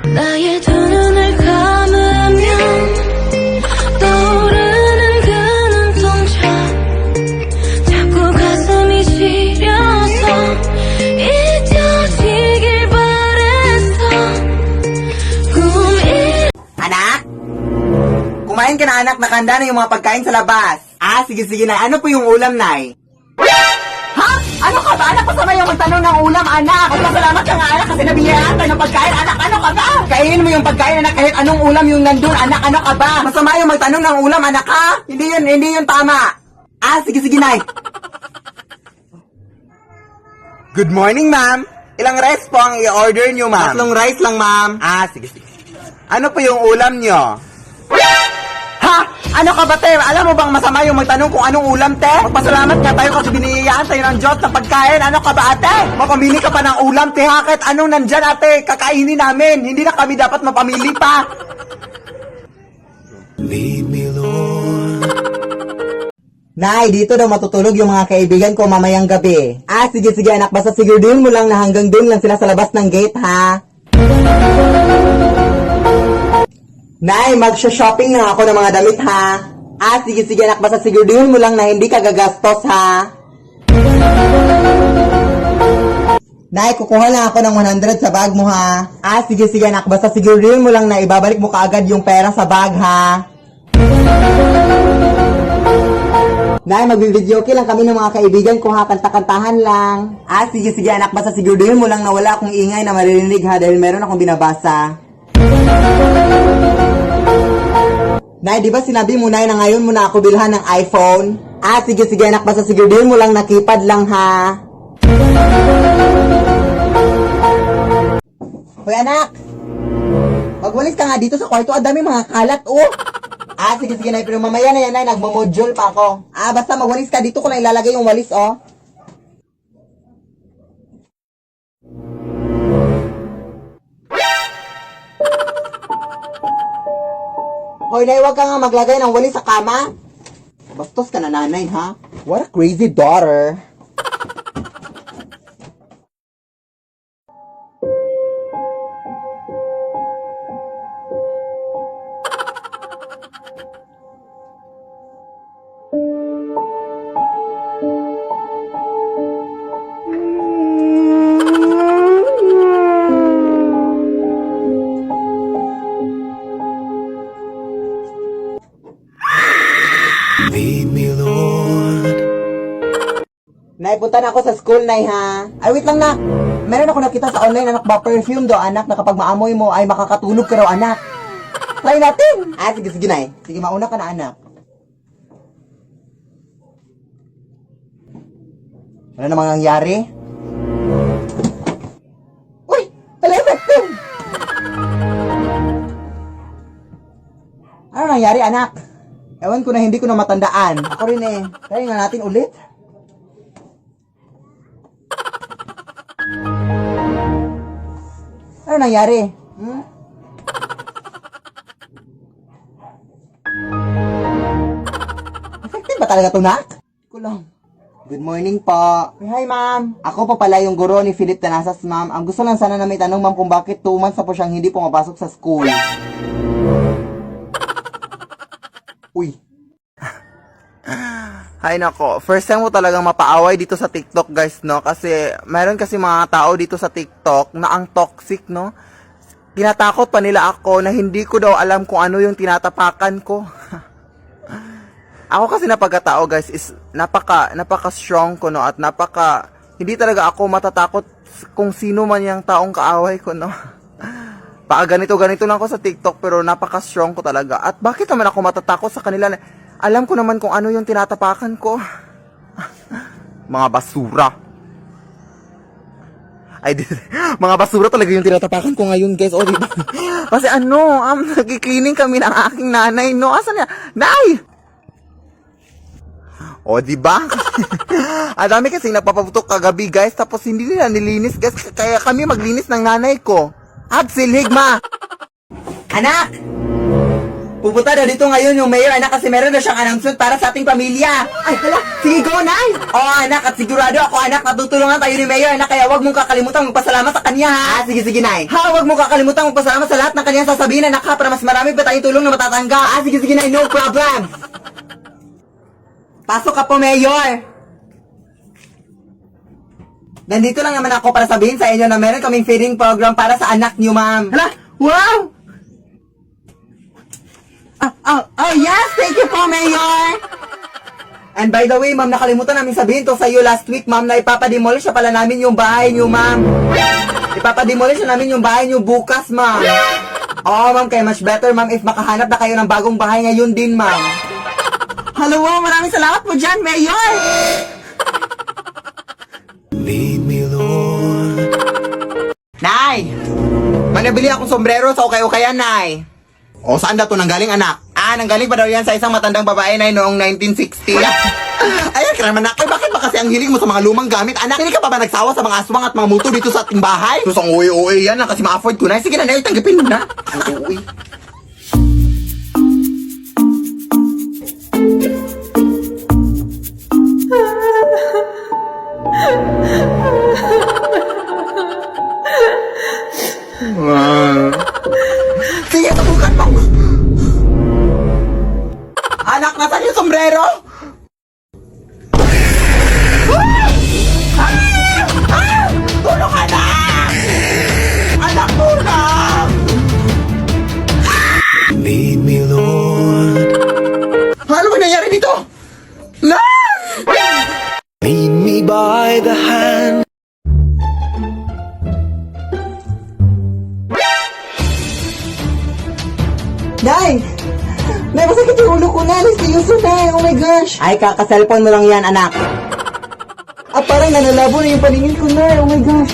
나의 두 눈을 감으면 떠오르는 그 눈동자 자꾸 가슴이 시려서 잊혀지길 바랬어 꿈이 Anak? Kumain ka na anak, nakahanda na yung mga pagkain sa labas. Ah, sige na. Ano po yung ulam, Nay? Ha? Ano ka ba? Anak, pasama yung magtanong ng ulam, anak. Magpasalamat ka nga, anak, kasi nabiyayaan tayo ng pagkain. Anak, ano ka ba? Kainin mo yung pagkain, anak, kahit anong ulam yung nandun. Anak, ano ka ba? Masama yung magtanong ng ulam, anak, ha? Hindi yun tama. Ah, sige, Nay. Good morning, ma'am. Ilang rice po ang i-order nyo, ma'am? 3 rice lang, ma'am. Ah, sige. Ano po yung ulam nyo? Ha? Ano ka ba, te? Alam mo bang masama yung magtanong kung anong ulam, te? Magpasalamat ka tayo kasi biniyayaan tayo ng Diyos ng pagkain. Ano ka ba, ate? Mapamili ka pa ng ulam, te, ha? Kahit anong nandyan, ate, kakainin namin. Hindi na kami dapat mapamili pa. Lead me, Lord. Nay, dito daw matutulog yung mga kaibigan ko mamayang gabi. Ah, sige, anak. Basta siguraduhin mo lang na hanggang doon lang sila sa labas ng gate, ha? Nay, mag-shopping na ako ng mga damit, ha? Ah, sige, anak. Basta siguraduhin mo lang na hindi ka gagastos, ha? Nay, kukuha lang ako ng 100 sa bag mo, ha? Ah, sige, anak. Basta siguraduhin mo lang na ibabalik mo kaagad yung pera sa bag, ha? Nay, mag-videoke lang kami ng mga kaibigan ko, ha? Kanta-kantahan lang. Ah, sige, anak. Basta siguraduhin mo lang na wala akong ingay na maririnig, ha? Dahil meron akong binabasa. Nay, di ba sinabi mo, Nay, na ngayon mo na ako bilhan ng iPhone? Ah, sige, anak. Basta siguraduhin mo lang na keypad lang, ha? Hoy, anak! Magwalis ka nga dito sa kwarto. Ang dami mga kalat, oh! Ah, sige, Nay. Pero mamaya na yan, Nay. Nagmo-module pa ako. Ah, basta magwalis ka. Dito ko lang ilalagay yung walis, oh. Hoy, Nay, wag ka nga maglagay ng walis sa kama. Bastos ka na, nanay, ha? What a crazy daughter. Lead me, Lord. Nay, punta na ako sa school, Nay, ha? Ay, wait lang, nak. Meron ako nakita sa online, anak, ba perfume do, anak, na kapag maamoy mo ay makakatulog ka raw, anak. Try natin. Ah, sige, Nay. Sige, mauna ka na, anak. Ano namang nangyari? Uy! Tala effective! Ano nangyari, anak? Ewan ko na, hindi ko na matandaan. Ako rin eh. Try nga natin ulit. Ano nangyari? Effective ba talaga ito, nak? Ko lang. Good morning po. Hi, ma'am. Ako po pala yung guro ni Philip Tanasas, ma'am. Ang gusto lang sana na may tanong, ma'am, kung bakit 2 months na po siyang hindi pumapasok sa school. Uy. Hay nako, first time mo talagang mapaaway dito sa TikTok, guys, no? Kasi meron kasi mga tao dito sa TikTok na ang toxic, no? Tinatakot pa nila ako na hindi ko daw alam kung ano yung tinatapakan ko. Ako kasi na pagkatao, guys, is napaka strong ko, no? At hindi talaga ako matatakot kung sino man yung taong kaaway ko, no? Ganito lang ako sa TikTok, pero napaka strong ko talaga. At bakit naman ako matatakot sa kanila? Alam ko naman kung ano yung tinatapakan ko. Mga basura. Mga basura talaga yung tinatapakan ko ngayon, guys. O, diba? Kasi nagki-cleaning kami ng aking nanay, no? Asan niya? Nay! O, diba? Ang dami kasi nagpapaputok kagabi, guys. Tapos hindi nila nilinis, guys. Kaya kami maglinis ng nanay ko. Absil, higma! Anak! Pupunta na dito ngayon yung mayor, anak, kasi meron na siyang announcement para sa ating pamilya. Ay, hala, sige, go, Nay! Oo, anak, at sigurado ako, anak, natutulungan tayo ni mayor, anak, kaya wag mong kakalimutan magpasalamat sa kanya, ha? Sige, Nay. Ha, wag mong kakalimutan magpasalamat sa lahat ng kanyang sasabihin, anak, ha, para mas marami pa tayong tulong na matatanggap. Sige, Nay, no problem. Pasok ka po, mayor. Nandito lang naman ako para sabihin sa inyo na meron kaming feeding program para sa anak niyo, ma'am. Hala, wow! Oh, yes! Thank you po, Mayor! And by the way, ma'am, nakalimutan namin sabihin to sa iyo last week, ma'am, na ipapademolish na pala namin yung bahay niyo, ma'am. Ipapademolish na namin yung bahay niyo bukas, ma'am. Oo, ma'am, kaya much better, ma'am, if makahanap na kayo ng bagong bahay ngayon din, ma'am. Hello, maraming salamat po dyan, Mayor! Lead me, Lord. Nay! Manabili akong sombrero sa ukay-ukayan, Nay. O, saan na to nanggaling, anak? Nanggaling pa daw yan sa isang matandang babae, Nay, noong 1960. Ayan, ka naman, anak. Bakit ba kasi ang hiling mo sa mga lumang gamit, anak? Hindi ka pa ba nagsawa sa mga aswang at mga muto dito sa ating bahay? Sus, ang uwi-uwi yan, kasi ma-afford ko, Nay. Sige na, Nay, tanggapin mo na. Uwi. Sige, subukan mo. Anak, nasan yung sombrero? Tulong, anak! Anak, tulong! Lead me, Lord. Ano ba nangyari dito? Lead me by the hand. Nay! Nay, masakit yung ulo ko, Nay. Seryoso, Nay. Oh my gosh. Ay, kaka-cellphone mo lang yan, anak. Parang nanalabo na yung paningin ko, Nay. Oh my gosh.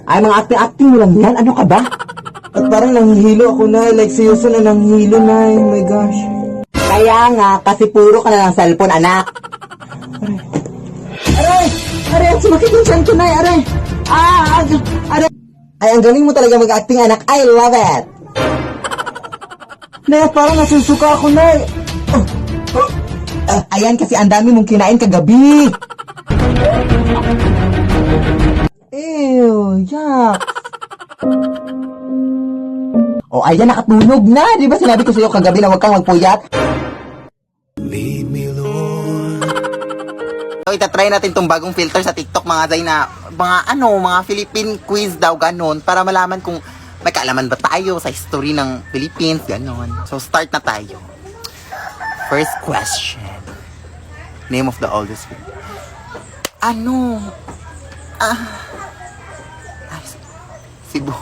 Ay, mga acting-acting mo lang yan. Ano ka ba? At parang nanghihilo ako, Nay. Like, seryoso na nanghihilo, Nay. Oh my gosh. Kaya nga, kasi puro ka na ng cellphone, anak. Aray! Aray! Sumakit yung chan ko, Nay. Aray! Aray! Ay, ang galing mo talaga mag-acting, anak. I love it! Nay, parang nasusuka ako, Nay. Ayan, kasi ang dami mong kinain kagabi. Ew, yuck. Ayan, nakatulog na. Di ba sinabi ko sa'yo kagabi na huwag kang magpuyat? Lead me, Lord. So, itatry natin tong bagong filter sa TikTok, mga Zay, na mga Philippine quiz daw, ganon, para malaman kung may kaalaman ba tayo sa history ng Philippines, ganon. So, start na tayo. First question. Name of the oldest city. Cebu.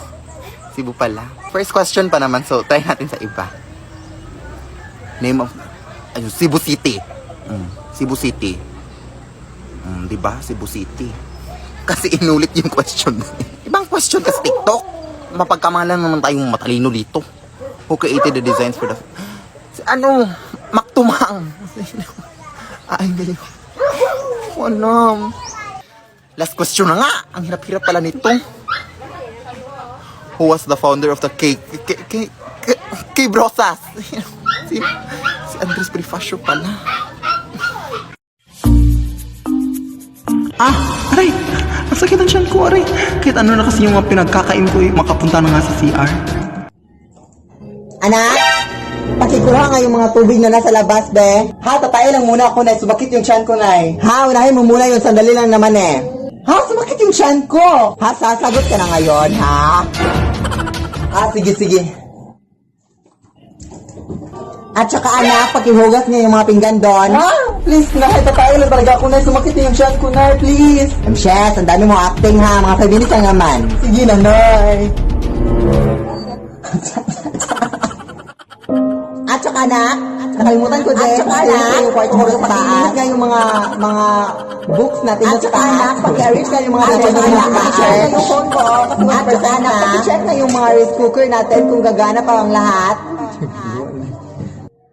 Cebu pala. First question pa naman, so try natin sa iba. Name of... Cebu City. Cebu City. Diba? Cebu City. Kasi inulit yung question. Ibang question kasi TikTok. Mapagkamalan naman tayong matalino dito. Who created the designs for the... Maktumang. Ay, galing. Last question na nga. Ang hirap-hirap pala nito. Who was the founder of the K Brosas? Si Andres Bonifacio pala. Aray! Ang sakit ang tiyan ko, aray. Kahit ano na kasi yung mga pinagkakain ko, makapunta na nga sa CR. Anak! Pakikuha nga yung mga tubig na nasa labas, be. Ha, tatayo lang muna ako, Nay. Sumakit yung tiyan ko, Nay. Ha, unahin mo muna yun. Sandali lang naman, eh. Ha, sumakit yung tiyan ko. Ha, sasagot ka na ngayon, ha? Sige. At saka, anak, pakihugas niya yung mga pinggan doon. Ha? Please, Nay. Tatayo lang talaga ako, Nay. Sumakit yung tiyan ko, Nay. Please. Shes, ang dami mo acting, ha. Mga 5 minutes lang naman. Sige na, Nay. At saka, anak, nakalimutan ko din. At saka, anak, yung kwarto mo sa taas. Nga yung mga books natin sa taas. At saka, anak, paki-arrange na yung mga books natin sa taas. At yung phone ko. At saka, anak, paki-check na yung mga rice cooker natin kung gagana pa ang lahat.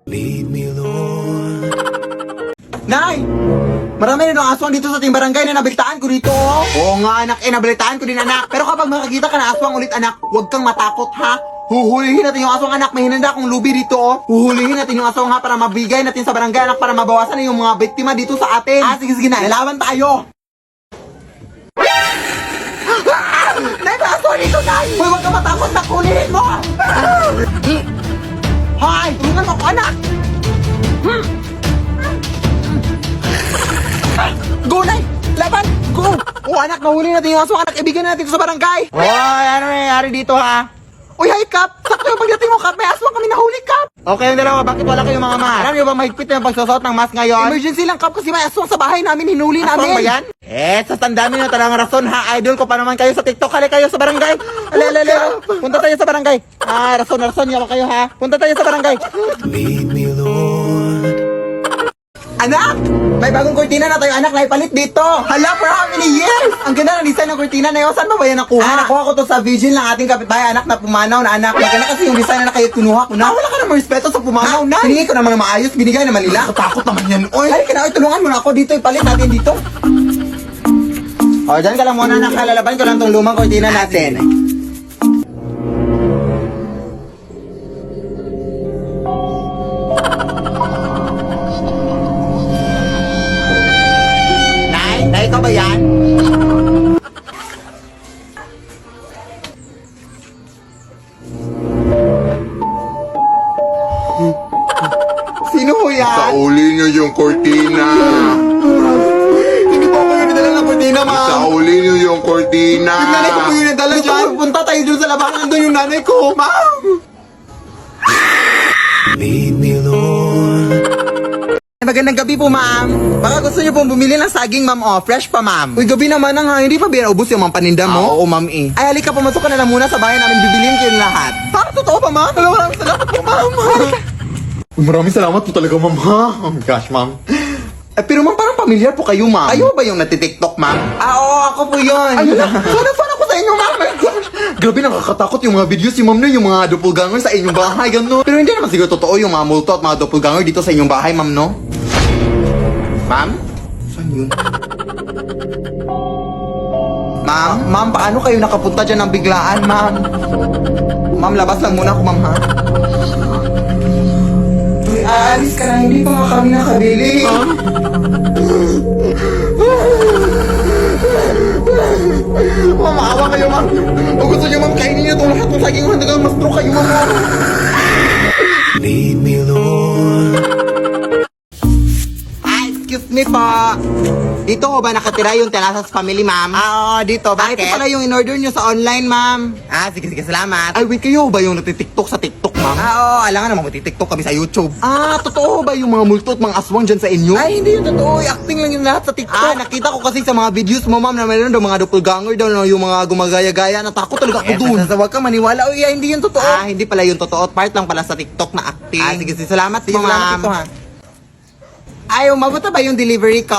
Lead me, Lord. Nay! Marami rin ang aswang dito sa ating barangay na nabalitaan ko dito. Oo nga, anak, nabalitaan ko din, anak. Pero kapag makakita ka na aswang ulit, anak, huwag kang matakot, ha? Huhulihin natin yung aswang anak. May hinanda akong lubi dito, oh. Huhulihin natin yung aswang ha para mabigay natin sa barangay anak para mabawasan na yung mga biktima dito sa atin. Sige na. Lalaban tayo. Nay, may aswang dito, Nay! Hoy, huwag ka matakot na kulihin mo! Hoy, tulungan mo ako, anak! Go, Nay! Laban! Go! Oh, anak, nahuli natin yung aswang, anak. Ibigay na natin ito sa barangay. Hoy, ano nangyayari dito, ha? Uy, hi, Kap! Sakto yung pagdating mo, Kap! May aswang kami nahuli, Kap! Okay, yung dalawa, bakit wala kayong mga mask? Alam niyo ba mahigpit na yung pagsusot ng mask ngayon? Emergency lang, Kap, kasi may aswang sa bahay namin, hinuli namin. Aswang ba yan? Sa tandaan nyo talagang rason, ha? Idol ko pa naman kayo sa TikTok. Hali kayo sa barangay. Alala. Punta tayo sa barangay. Rason, yawa kayo, ha? Punta tayo sa barangay. Lead me, Lord. Anak! May bagong kurtina na tayo, anak, na ipalit dito. Hala, for how many years? Ang ganda ng design ng kurtina na yun. Saan ba yan nakuha? Nakuha ko to sa vigil ng ating kapitbahay, anak, na pumanaw na anak. Maganda kasi yung design na kayo kinuha ko na. Wala ka namang respeto sa pumanaw na. Hiningi ko naman na maayos, binigay naman nila. Takot naman yan, oy. Halika na, tulungan mo na ako dito, ipalit natin dito. O, dyan ka lang muna, anak. Lalaban ko lang tong lumang kurtina natin. Nay, ikaw ba yan? Sino ho yan? Sauli niyo yung kortina. Hindi po ako yung nadala ng kurtina, ma'am. Sauli niyo yung kortina. Yung nanay ko po yung nadala dyan. Punta tayo dun sa labanan. Nandun yung nanay ko, ma'am. Lead me, Lord. Magandang gabi po, ma'am. Baka gusto niyo pong bumili ng saging, ma'am, oh. Fresh pa, ma'am. Uy, gabi naman nga. Hindi pa ubos yung mga paninda mo? Oo, ma'am, eh. Ay, halika, pumasok ka na lang muna sa bahay namin. Bibiliin ko yung lahat. Ha? Totoo pa, ma'am? Maraming salamat po, ma'am. Maraming salamat po talaga, ma'am, ha? Oh my gosh, ma'am. Pero ma'am, parang pamilyar po kayo, ma'am. Kayo ba yung natitiktok, ma'am? Oo, ako po yun. Ayun na. Fan ako sa inyo, ma'am. My gosh. Grabe, nakakatakot yung mga videos ni ma'am na yung mga doppelganger sa inyong bahay, gano'n. Pero hindi naman siguro totoo yung mga multo at mga doppelganger dito sa inyong bahay, ma'am, no? Ma'am? Saan yun? Ma'am, paano kayo nakapunta dyan ng biglaan, ma'am? Ma'am, labas lang muna ako, ma'am, ha? Uy, aalis ka na, hindi pa nga kami nakabili. Ma'am, maawa kayo, ma'am. O gusto niyo, ma'am, kainin niyo itong lahat ng saging hanggang mas true kayo, ma'am. Lead me, Lord. Excuse me po. Dito ko ba nakatira yung Telasas family, ma'am? Oo, dito. Bakit? Ito pala yung in-order nyo sa online, ma'am. Sige, salamat. Ay, wait, kayo ba yung natitiktok sa TikTok, ma'am? Oo, alam nga naman, matitiktok kami sa YouTube. Totoo ba yung mga multo at mga aswang dyan sa inyo? Ay, hindi yung totoo. Acting lang yung lahat sa TikTok. Nakita ko kasi sa mga videos mo, ma'am, na mayroon daw mga doppelganger daw, yung mga gumagaya-gaya. Natakot talaga ako dun. Huwag kang maniwala. Uy, hindi yung totoo. Hindi pala yung totoo. Part lang pala sa TikTok na acting. Sige, salamat po, ma'am. Salamat ito, ha. Ay, umabot na ba yung delivery ko?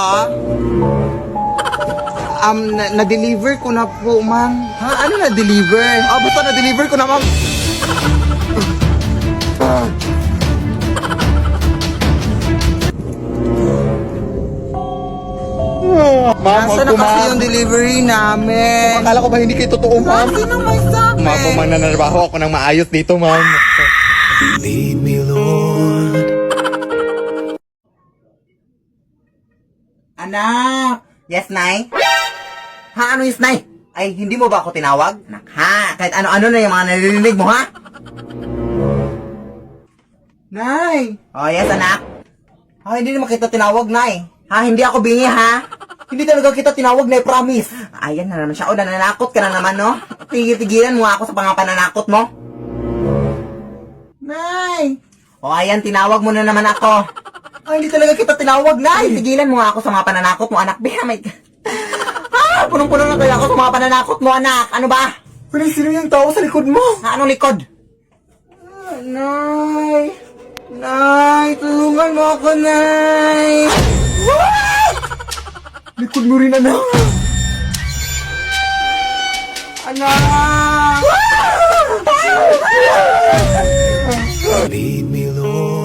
Na-deliver ko na po, ma'am. Ha? Ano na-deliver? Basta na-deliver ko na, ma'am. Ma'am, Nasaan na kasi yung delivery namin? Akala ko ba hindi kayo totoo, ma'am? Sino may sabi? Ma'am, kung mananarbaho ako ng maayos dito, ma'am. Lead me, Lord. Anak! Yes, Nay? Ha? Ano yes, Nay? Ay, hindi mo ba ako tinawag? Anak, ha? Kahit ano-ano na yung mga naririnig mo, ha? Nay! Oh, yes, anak? Hindi naman kita tinawag, Nay. Hindi ako bingi, ha? Hindi talaga kita tinawag, Nay, promise. Ayan na naman siya. Nananakot ka na naman, no? Tigil-tigilan mo ako sa mga pananakot mo. Nay! Ayan, tinawag mo na naman ako. Hindi talaga kita tinawag, Nay. Tigilan mo nga ako sa mga pananakot mo, anak. Beha, my God. Punong-puno na kaya ako sa mga pananakot mo, anak. Ano ba? Sino yung tao sa likod mo? Anong likod? Nay. Nay, tulungan mo ako, Nay. Likod mo rin, anak. Anak. Lead me, Lord.